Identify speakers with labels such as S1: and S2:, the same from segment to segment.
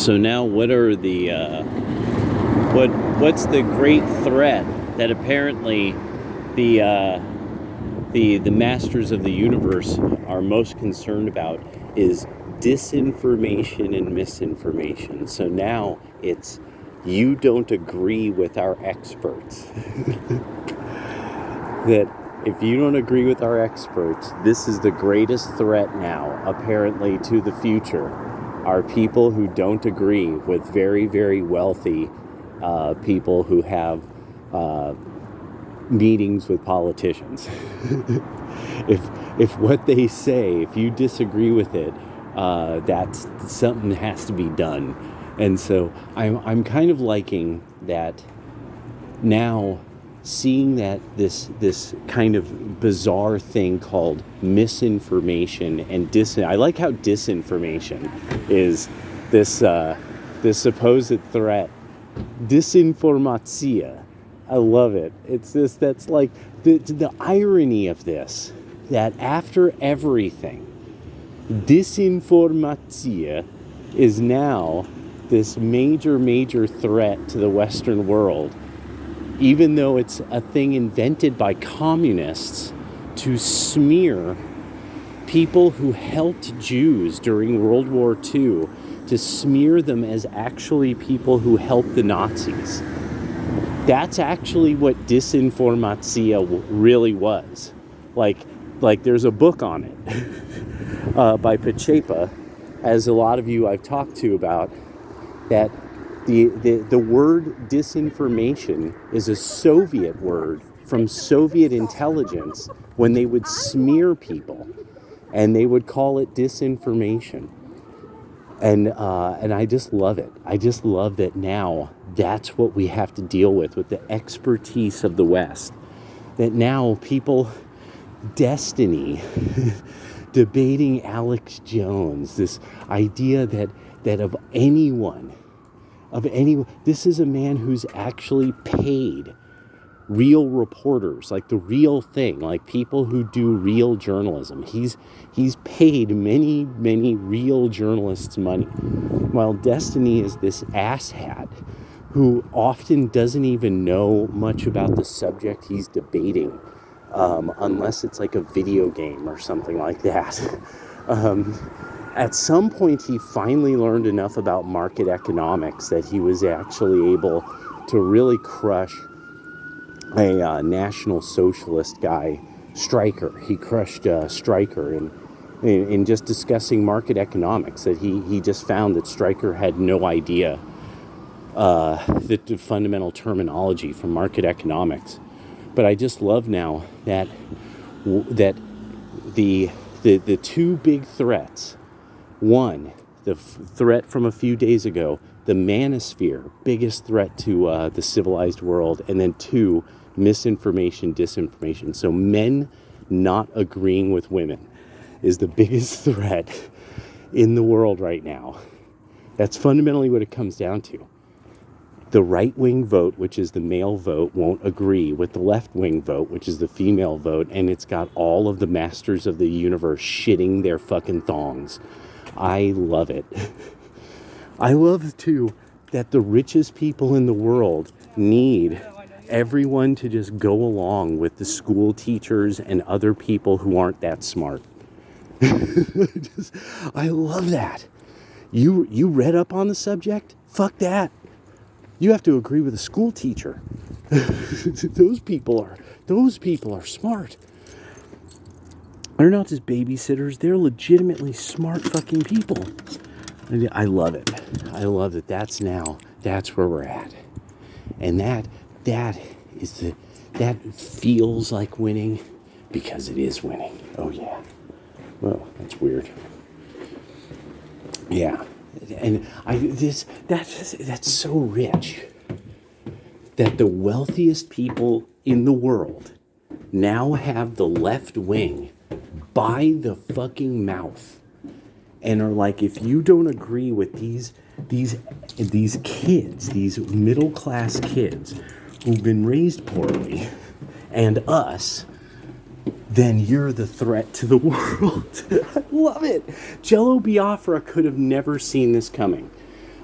S1: So now, what's the great threat that apparently the masters of the universe are most concerned about is disinformation and misinformation. So now it's, you don't agree with our experts. That if you don't agree with our experts, this is the greatest threat now, apparently, to the future, are people who don't agree with very, very wealthy people who have meetings with politicians. if what they say, if you disagree with it, that's something has to be done. And so I'm kind of liking that now, seeing that this kind of bizarre thing called misinformation and I like how disinformation is this supposed threat. Disinformatia. I love it. It's this, that's like the irony of this, that after everything, disinformatia is now this major threat to the Western world, even though it's a thing invented by communists to smear people who helped Jews during World War II, to smear them as actually people who helped the Nazis. That's actually what disinformatia really was. Like there's a book on it by Pachepa, as a lot of you I've talked to about, that the word disinformation is a Soviet word from Soviet intelligence when they would smear people, and they would call it disinformation. And I just love it. I just love that now that's what we have to deal with the expertise of the West. That now people, Destiny, debating Alex Jones, this idea that of anyone, this is a man who's actually paid real reporters, like the real thing, like people who do real journalism. He's paid many real journalists money, while Destiny is this asshat who often doesn't even know much about the subject he's debating, unless it's like a video game or something like that. At some point, he finally learned enough about market economics that he was actually able to really crush a National Socialist guy, Stryker. He crushed Stryker in just discussing market economics, that he just found that Stryker had no idea the fundamental terminology from market economics. But I just love now that the two big threats, one, the threat from a few days ago, the manosphere, biggest threat to the civilized world, and then two, misinformation, disinformation. So men not agreeing with women is the biggest threat in the world right now. That's fundamentally what it comes down to. The right-wing vote, which is the male vote, won't agree with the left-wing vote, which is the female vote, and it's got all of the masters of the universe shitting their fucking thongs. I love it. I love, too, that the richest people in the world need everyone to just go along with the school teachers and other people who aren't that smart. I love that. You read up on the subject? Fuck that. You have to agree with a school teacher. Those people are smart. They're not just babysitters. They're legitimately smart fucking people. I love it. I love that. That's where we're at. And that feels like winning because it is winning. Oh yeah. Well, that's weird. Yeah. And that's so rich that the wealthiest people in the world now have the left wing by the fucking mouth and are like, if you don't agree with these kids, these middle class kids who've been raised poorly, and us, then you're the threat to the world. I love it. Jello Biafra could have never seen this coming.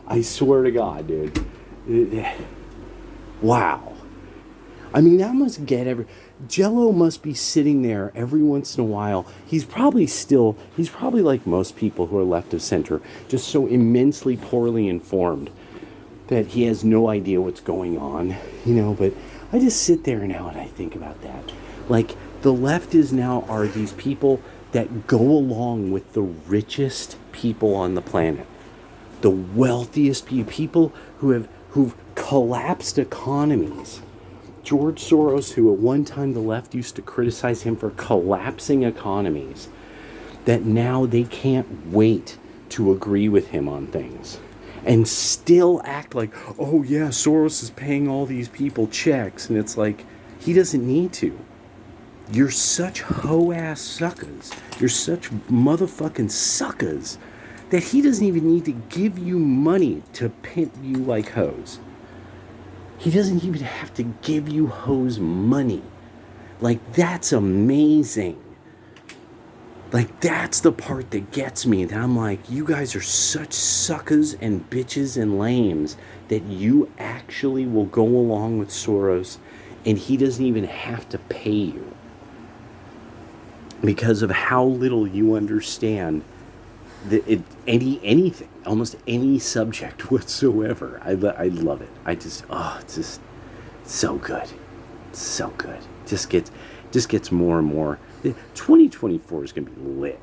S1: I swear to God, dude. Wow. I mean, that must get Jello must be sitting there every once in a while. He's probably like most people who are left of center, just so immensely poorly informed that he has no idea what's going on, but I just sit there now and I think about that. Like, the left are these people that go along with the richest people on the planet, the wealthiest people who've collapsed economies. George Soros, who at one time the left used to criticize him for collapsing economies, that now they can't wait to agree with him on things and still act like, oh yeah, Soros is paying all these people checks. And it's like, he doesn't need to. You're such hoe-ass suckers. You're such motherfucking suckers that he doesn't even need to give you money to pimp you like hoes. He doesn't even have to give you hoes money. Like, that's amazing. Like, that's the part that gets me. That I'm like, you guys are such suckers and bitches and lames that you actually will go along with Soros and he doesn't even have to pay you. Because of how little you understand anything, almost any subject whatsoever. I love it. It's just so good. So good. Just gets more and more. 2024 is going to be lit.